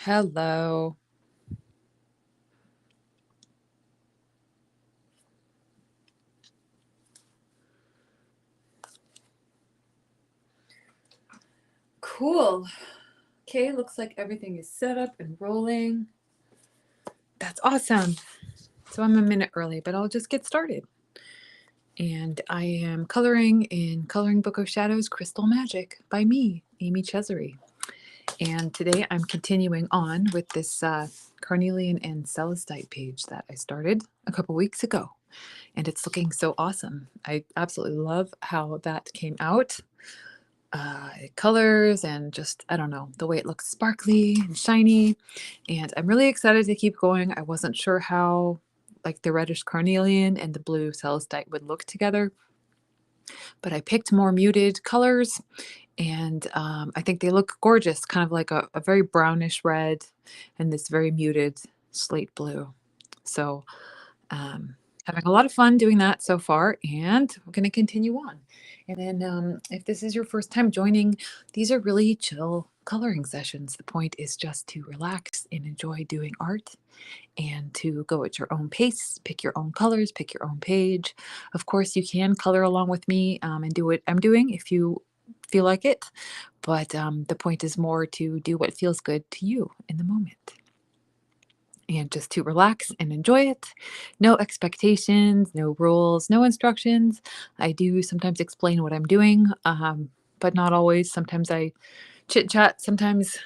Hello. Cool. Okay, looks like everything is set up and rolling. That's awesome. So I'm a minute early, but I'll just get started. And I am coloring in Coloring Book of Shadows Crystal Magic by me, Amy Chesery. And today I'm continuing on with this carnelian and celestite page that I started a couple weeks ago. And it's looking so awesome. I absolutely love how that came out. Colors and just, I don't know, the way it looks sparkly and shiny. And I'm really excited to keep going. I wasn't sure how like the reddish carnelian and the blue celestite would look together, but I picked more muted colors and I think they look gorgeous, kind of like a very brownish red and this very muted slate blue. So having a lot of fun doing that so far, and we're going to continue on. And then if this is your first time joining, these are really chill coloring sessions. The point is just to relax and enjoy doing art and to go at your own pace, pick your own colors, pick your own page. Of course, you can color along with me and do what I'm doing if you feel like it, but the point is more to do what feels good to you in the moment and just to relax and enjoy it. No expectations, no rules, no instructions. I do sometimes explain what I'm doing, but not always. Sometimes I chit chat, sometimes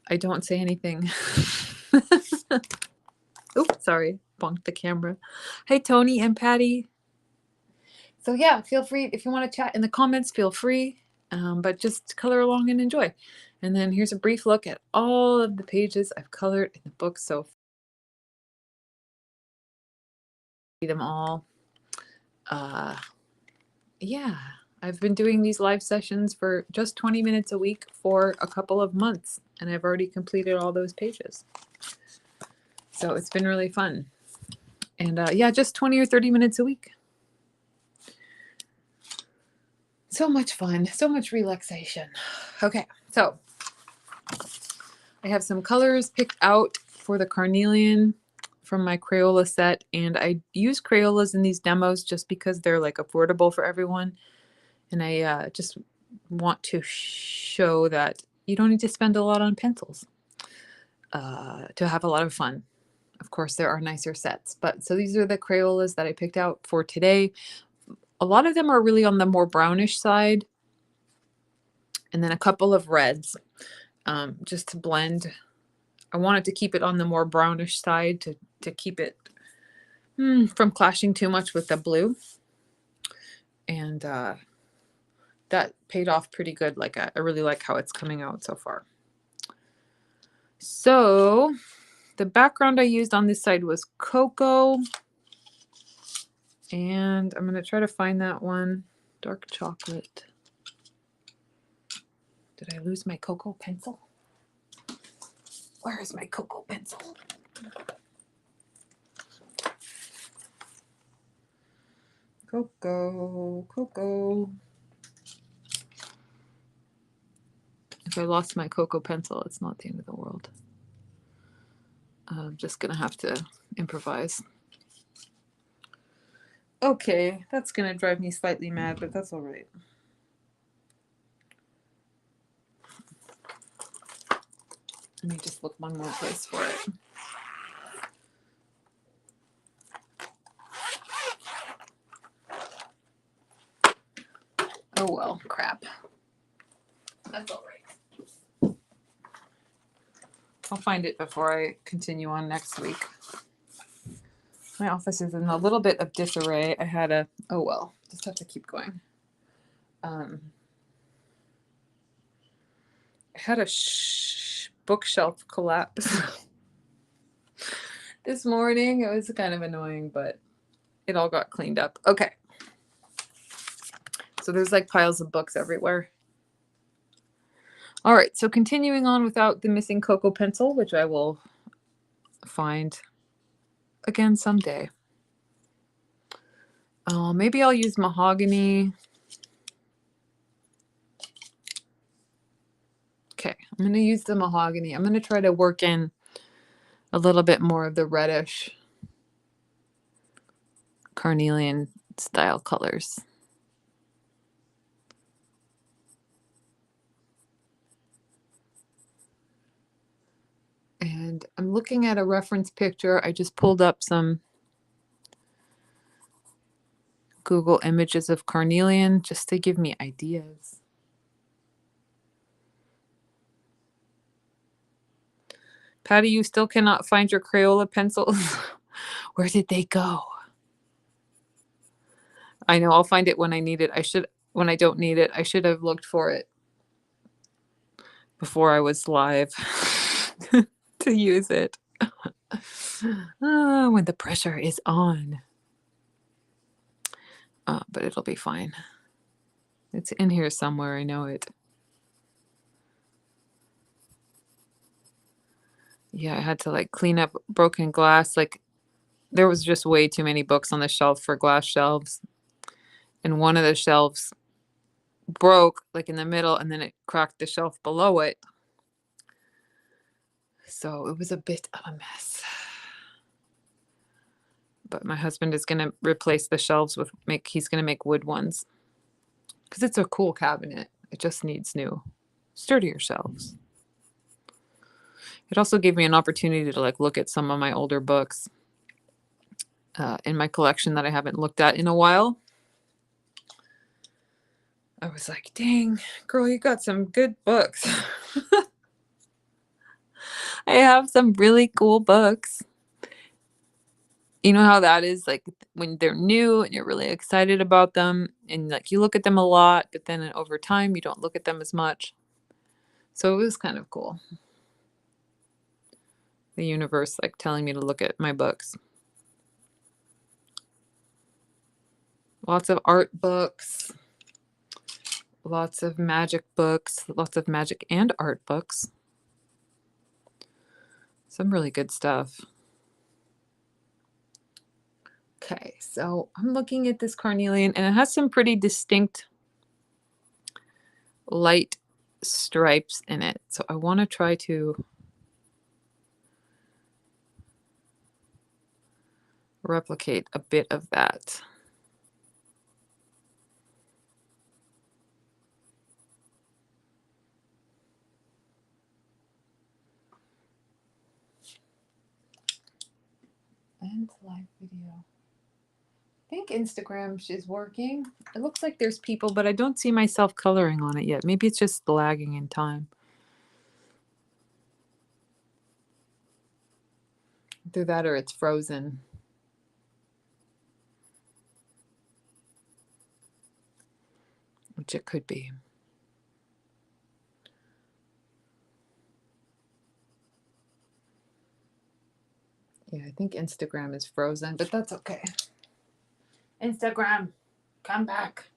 I don't say anything. Oops, sorry, bonked the camera. Hey, Tony and Patty. So, yeah, feel free if you want to chat in the comments, feel free, but just color along and enjoy. And then here's a brief look at all of the pages I've colored in the book so far. Them all. Yeah, I've been doing these live sessions for just 20 minutes a week for a couple of months, and I've already completed all those pages. So it's been really fun. And yeah, just 20 or 30 minutes a week. So much fun, so much relaxation. Okay, so I have some colors picked out for the carnelian from my Crayola set, and I use Crayolas in these demos just because they're like affordable for everyone. And I just want to show that you don't need to spend a lot on pencils to have a lot of fun. Of course, there are nicer sets, but so these are the Crayolas that I picked out for today. A lot of them are really on the more brownish side, and then a couple of reds just to blend. I wanted to keep it on the more brownish side to keep it from clashing too much with the blue. And that paid off pretty good. Like I really like how it's coming out so far. So the background I used on this side was cocoa. And I'm going to try to find that one. Dark chocolate. Did I lose my cocoa pencil? Where is my cocoa pencil? Cocoa. If I lost my cocoa pencil, it's not the end of the world. I'm just going to have to improvise. Okay, that's going to drive me slightly mad, but that's all right. Let me just look one more place for it. Oh well, crap. That's all right. I'll find it before I continue on next week. My office is in a little bit of disarray. I had a, oh well, just have to keep going. I had a bookshelf collapse this morning. It was kind of annoying, but it all got cleaned up. Okay. So there's like piles of books everywhere. All right, so continuing on without the missing cocoa pencil, which I will find again someday. Maybe I'll use mahogany. Okay, I'm going to use the mahogany. I'm going to try to work in a little bit more of the reddish carnelian style colors. And I'm looking at a reference picture. I just pulled up some Google images of carnelian just to give me ideas. Patty, you still cannot find your Crayola pencils? Where did they go? I know, I'll find it when I need it. When I don't need it, I should have looked for it before I was live to use it. When the pressure is on. But it'll be fine. It's in here somewhere, I know it. Yeah, I had to like clean up broken glass. Like there was just way too many books on the shelf for glass shelves. And one of the shelves broke like in the middle and then it cracked the shelf below it. So it was a bit of a mess. But my husband is going to replace the shelves with he's going to make wood ones. Because it's a cool cabinet. It just needs new, sturdier shelves. It also gave me an opportunity to like look at some of my older books in my collection that I haven't looked at in a while. I was like, dang, girl, you got some good books. I have some really cool books. You know how that is, like when they're new and you're really excited about them and like you look at them a lot, but then over time you don't look at them as much. So it was kind of cool. The universe like telling me to look at my books. Lots of art books, lots of magic books, lots of magic and art books. Some really good stuff. Okay, so I'm looking at this carnelian and it has some pretty distinct light stripes in it. So I want to try to replicate a bit of that. And live video. I think Instagram is working. It looks like there's people, but I don't see myself coloring on it yet. Maybe it's just lagging in time. Either that or it's frozen. Which it could be. Yeah, I think Instagram is frozen, but that's okay. Instagram, come back.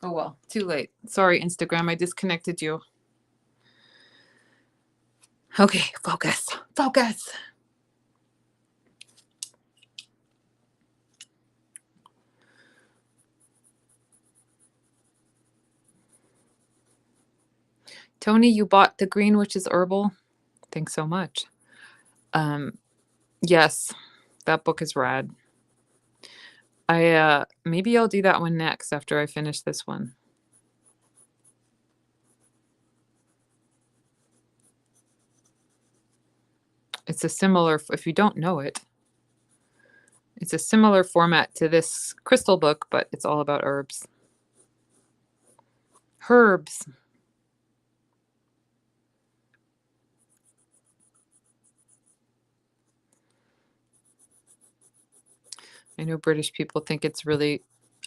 Oh well, too late. Sorry, Instagram, I disconnected you. Okay, focus, focus. Tony, you bought The Green Witch's Herbal? Thanks so much. Yes, that book is rad. Maybe I'll do that one next after I finish this one. It's a similar, if you don't know it, it's a similar format to this crystal book, but it's all about herbs. Herbs. I know British people think it's really,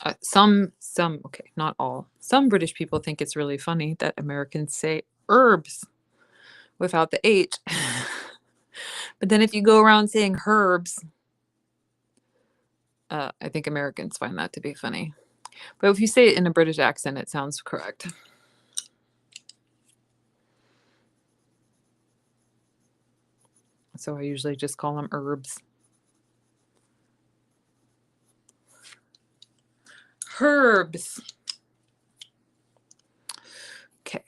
okay, not all. Some British people think it's really funny that Americans say herbs without the H. But then if you go around saying herbs, I think Americans find that to be funny. But if you say it in a British accent, it sounds correct. So I usually just call them herbs. Herbs. Okay.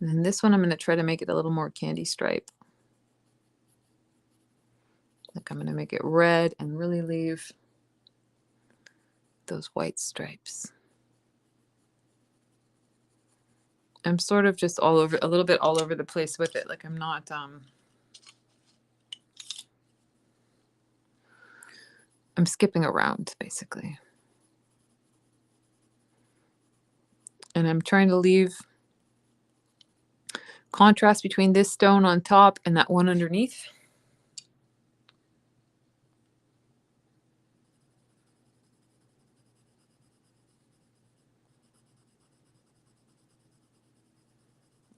And then this one, I'm going to try to make it a little more candy stripe. Like I'm going to make it red and really leave those white stripes. I'm sort of just all over, a little bit all over the place with it. Like I'm not, I'm skipping around basically. And I'm trying to leave contrast between this stone on top and that one underneath.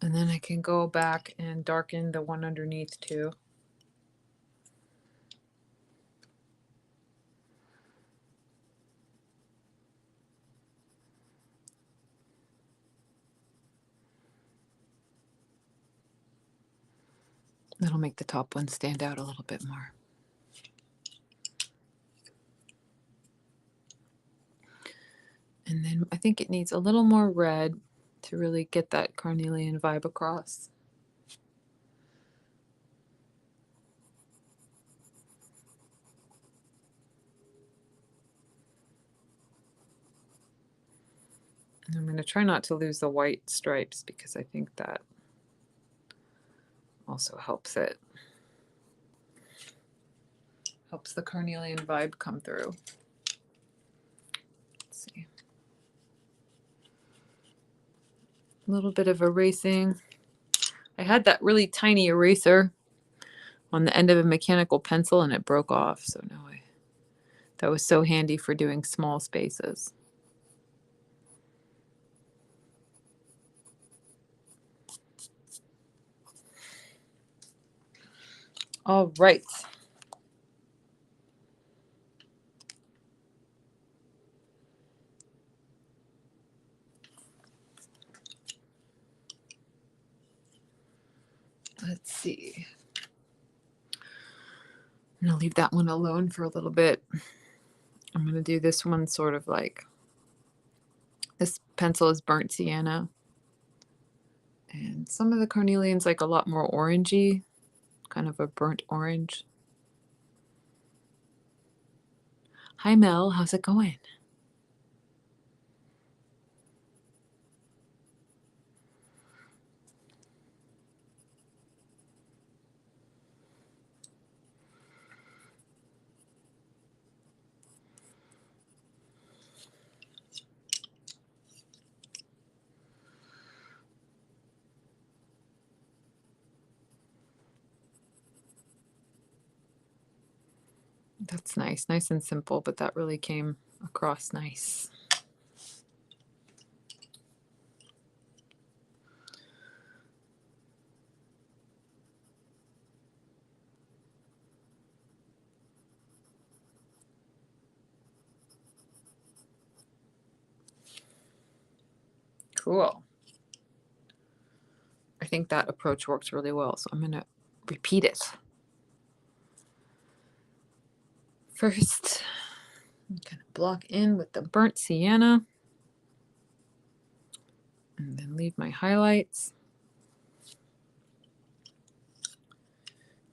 And then I can go back and darken the one underneath too. That'll make the top one stand out a little bit more. And then I think it needs a little more red to really get that carnelian vibe across. And I'm going to try not to lose the white stripes because I think that also helps it. Helps the carnelian vibe come through. Let's see. A little bit of erasing. I had that really tiny eraser on the end of a mechanical pencil and it broke off. So now that was so handy for doing small spaces. All right. Let's see. I'm going to leave that one alone for a little bit. I'm going to do this one sort of like, this pencil is burnt sienna. And some of the carnelian's like a lot more orangey, kind of a burnt orange. Hi Mel, how's it going? That's nice and simple, but that really came across nice. Cool. I think that approach works really well, so I'm going to repeat it. First, I'm going to block in with the burnt sienna and then leave my highlights.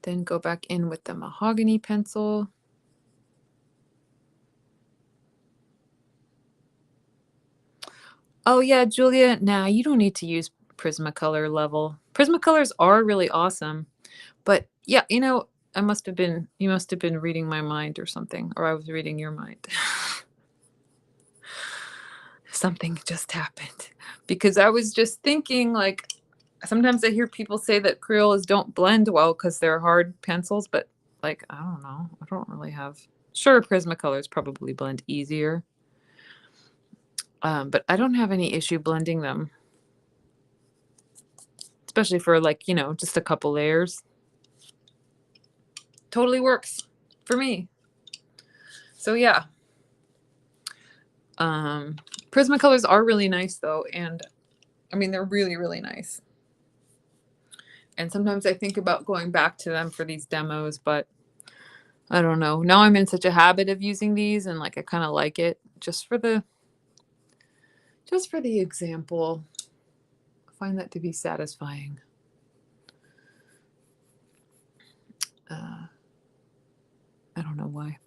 Then go back in with the mahogany pencil. Oh yeah, Julia, nah, you don't need to use Prismacolor level. Prismacolors are really awesome. But yeah, you know, you must have been reading my mind or something, or I was reading your mind. Something just happened because I was just thinking, like, sometimes I hear people say that Crayolas don't blend well because they're hard pencils, but like, I don't know. I don't really have, sure, Prismacolors probably blend easier. But I don't have any issue blending them. especially for like, just a couple layers. Totally works for me. So yeah. Prismacolors are really nice though, and I mean, they're really, really nice. And sometimes I think about going back to them for these demos, but I don't know. Now I'm in such a habit of using these, and like I kind of like it just for the example. I find that to be satisfying. I don't know why.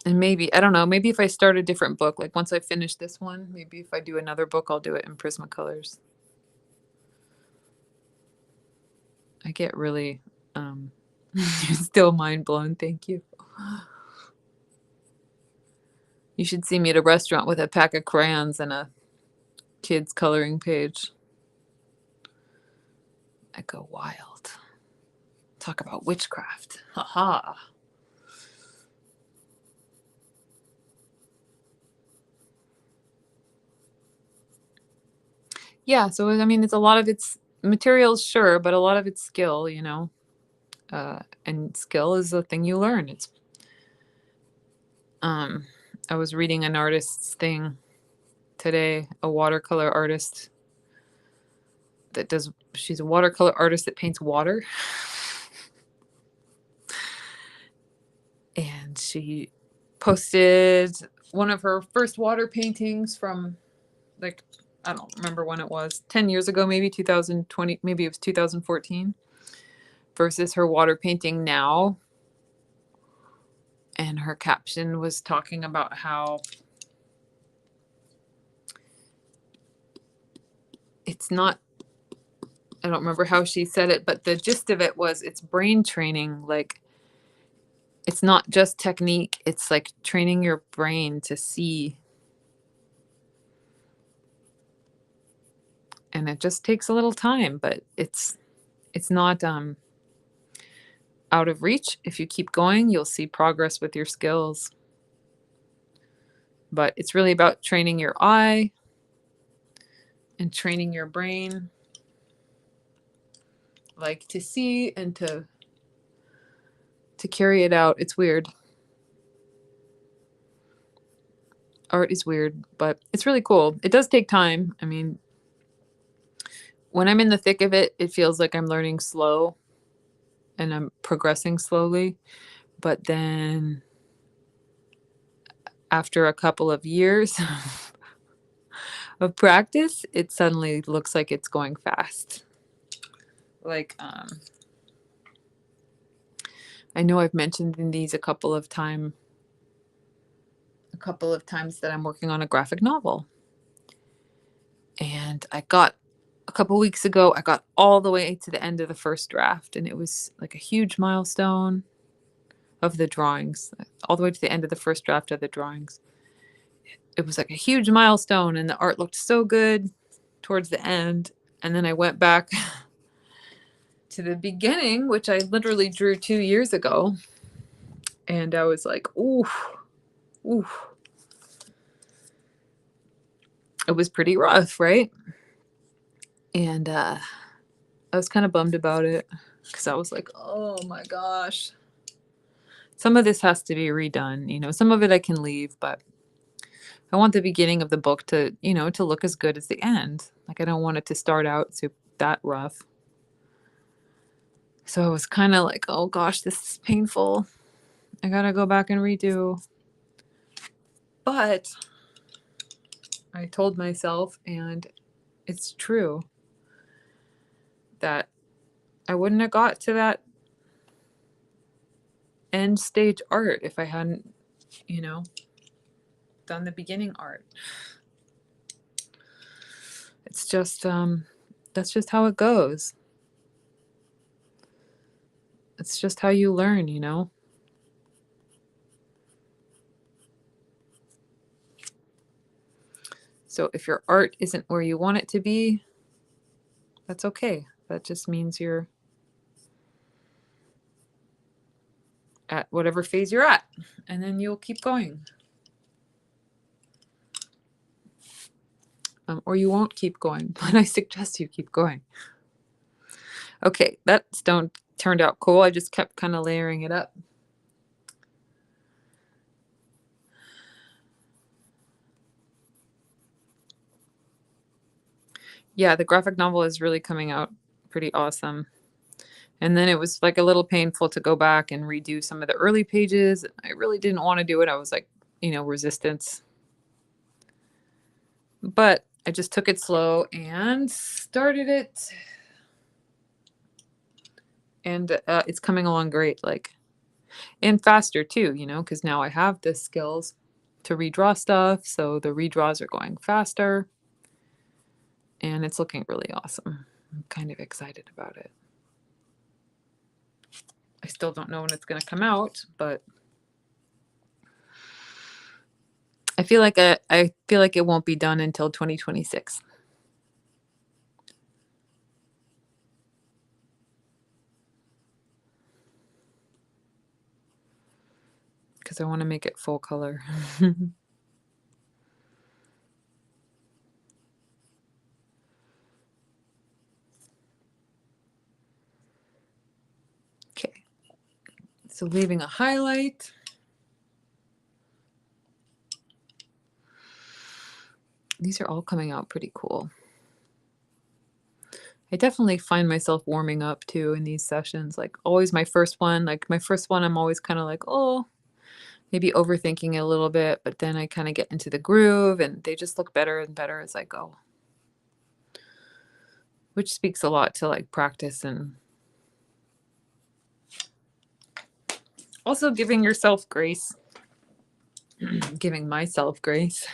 And maybe, I don't know, maybe if I start a different book, like once I finish this one, maybe if I do another book, I'll do it in Prismacolors. I get really still mind blown. Thank you. You should see me at a restaurant with a pack of crayons and a kid's coloring page. I go wild. Talk about witchcraft. Haha. Yeah, so I mean, it's a lot of it's materials, sure, but a lot of it's skill, and skill is a thing you learn. I was reading an artist's thing today, a watercolor artist she's a watercolor artist that paints water. And she posted one of her first water paintings from, like, I don't remember when it was, 10 years ago, maybe 2020, maybe it was 2014, versus her water painting now. And her caption was talking about how it's not, I don't remember how she said it, but the gist of it was it's brain training. Like, it's not just technique, it's like training your brain to see. And it just takes a little time, but it's not out of reach. If you keep going, you'll see progress with your skills. But it's really about training your eye and training your brain, like to see and to carry it out. It's weird. Art is weird, but it's really cool. It does take time. I mean, when I'm in the thick of it, it feels like I'm learning slow and I'm progressing slowly. But then after a couple of years of practice, it suddenly looks like it's going fast. Like, I know I've mentioned in these a couple of times that I'm working on a graphic novel. And a couple weeks ago, I got all the way to the end of the first draft, and it was like a huge milestone of the drawings, all the way to the end of the first draft of the drawings. It was like a huge milestone, and the art looked so good towards the end. And then I went back to the beginning, which I literally drew 2 years ago. And I was like, ooh. It was pretty rough, right? And I was kind of bummed about it because I was like, oh my gosh. Some of this has to be redone. Some of it I can leave, but I want the beginning of the book to, to look as good as the end. Like, I don't want it to start out that rough. So I was kind of like, oh gosh, this is painful. I gotta go back and redo. But I told myself, and it's true, that I wouldn't have got to that end stage art if I hadn't, done the beginning art. It's just, that's just how it goes. It's just how you learn, So if your art isn't where you want it to be, that's okay. That just means you're at whatever phase you're at, and then you'll keep going. or you won't keep going, but I suggest you keep going. Okay, that stone turned out cool. I just kept kind of layering it up. Yeah, the graphic novel is really coming out pretty awesome. And then it was like a little painful to go back and redo some of the early pages. I really didn't want to do it. I was like, resistance. But I just took it slow and started it. And it's coming along great, and faster too, because now I have the skills to redraw stuff. So the redraws are going faster. And it's looking really awesome. I'm kind of excited about it. I still don't know when it's going to come out, but I feel like it won't be done until 2026. Because I want to make it full color. Okay. So leaving a highlight. These are all coming out pretty cool. I definitely find myself warming up too in these sessions. Like always my first one, I'm always kind of like, oh, maybe overthinking it a little bit, but then I kind of get into the groove and they just look better and better as I go. Which speaks a lot to like practice and also giving yourself grace. Giving myself grace.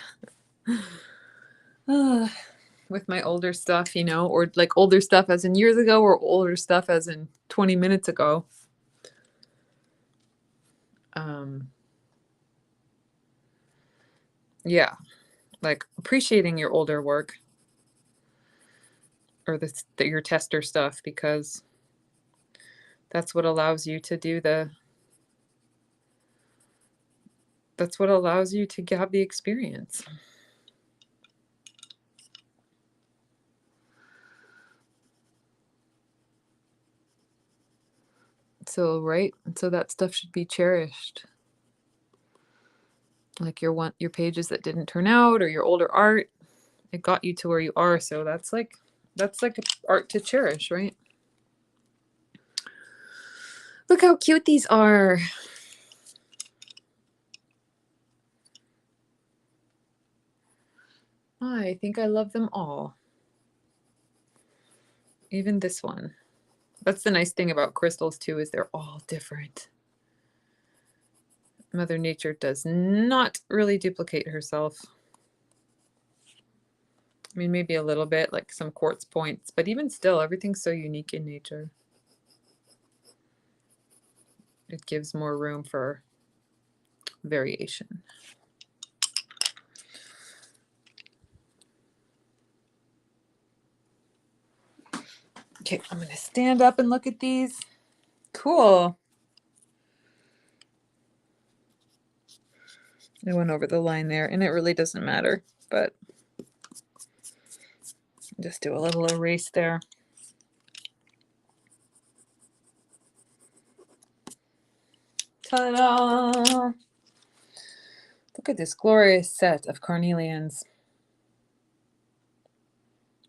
With my older stuff, or like older stuff as in years ago or older stuff as in 20 minutes ago. Yeah, like appreciating your older work or your tester stuff, because that's what allows you to have the experience. So, right? So that stuff should be cherished. Like your pages that didn't turn out or your older art, it got you to where you are. So that's like art to cherish, right? Look how cute these are. I think I love them all. Even this one. That's the nice thing about crystals too, is they're all different. Mother Nature does not really duplicate herself. I mean, maybe a little bit, like some quartz points, but even still, everything's so unique in nature. It gives more room for variation. Okay, I'm going to stand up and look at these. Cool. I went over the line there, and it really doesn't matter, but just do a little erase there. Ta-da! Look at this glorious set of carnelians.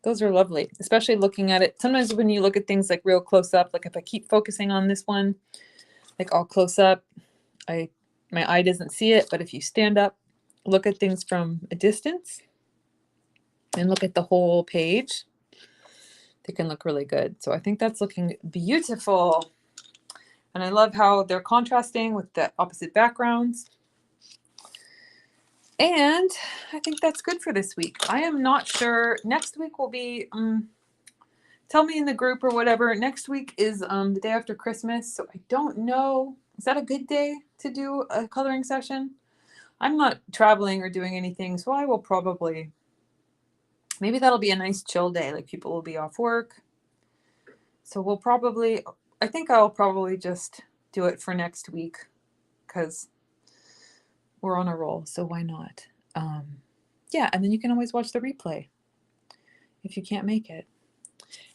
Those are lovely, especially looking at it. Sometimes when you look at things like real close up, like if I keep focusing on this one, like all close up, my eye doesn't see it. But if you stand up, look at things from a distance and look at the whole page, they can look really good. So I think that's looking beautiful. And I love how they're contrasting with the opposite backgrounds. And I think that's good for this week. I am not sure. Next week will be, tell me in the group or whatever. Next week is the day after Christmas. So I don't know. Is that a good day to do a coloring session? I'm not traveling or doing anything. So I will probably, maybe that'll be a nice chill day. Like people will be off work. So I think I'll probably just do it for next week because we're on a roll. So why not? Yeah. And then you can always watch the replay. if you can't make it.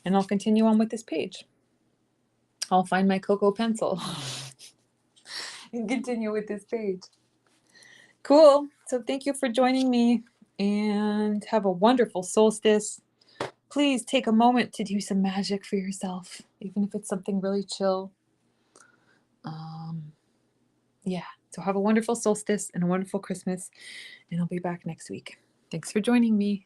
And I'll continue on with this page. I'll find my cocoa pencil and continue with this page. Cool. So thank you for joining me, and have a wonderful solstice. Please take a moment to do some magic for yourself, even if it's something really chill. Yeah. So have a wonderful solstice and a wonderful Christmas, and I'll be back next week. Thanks for joining me.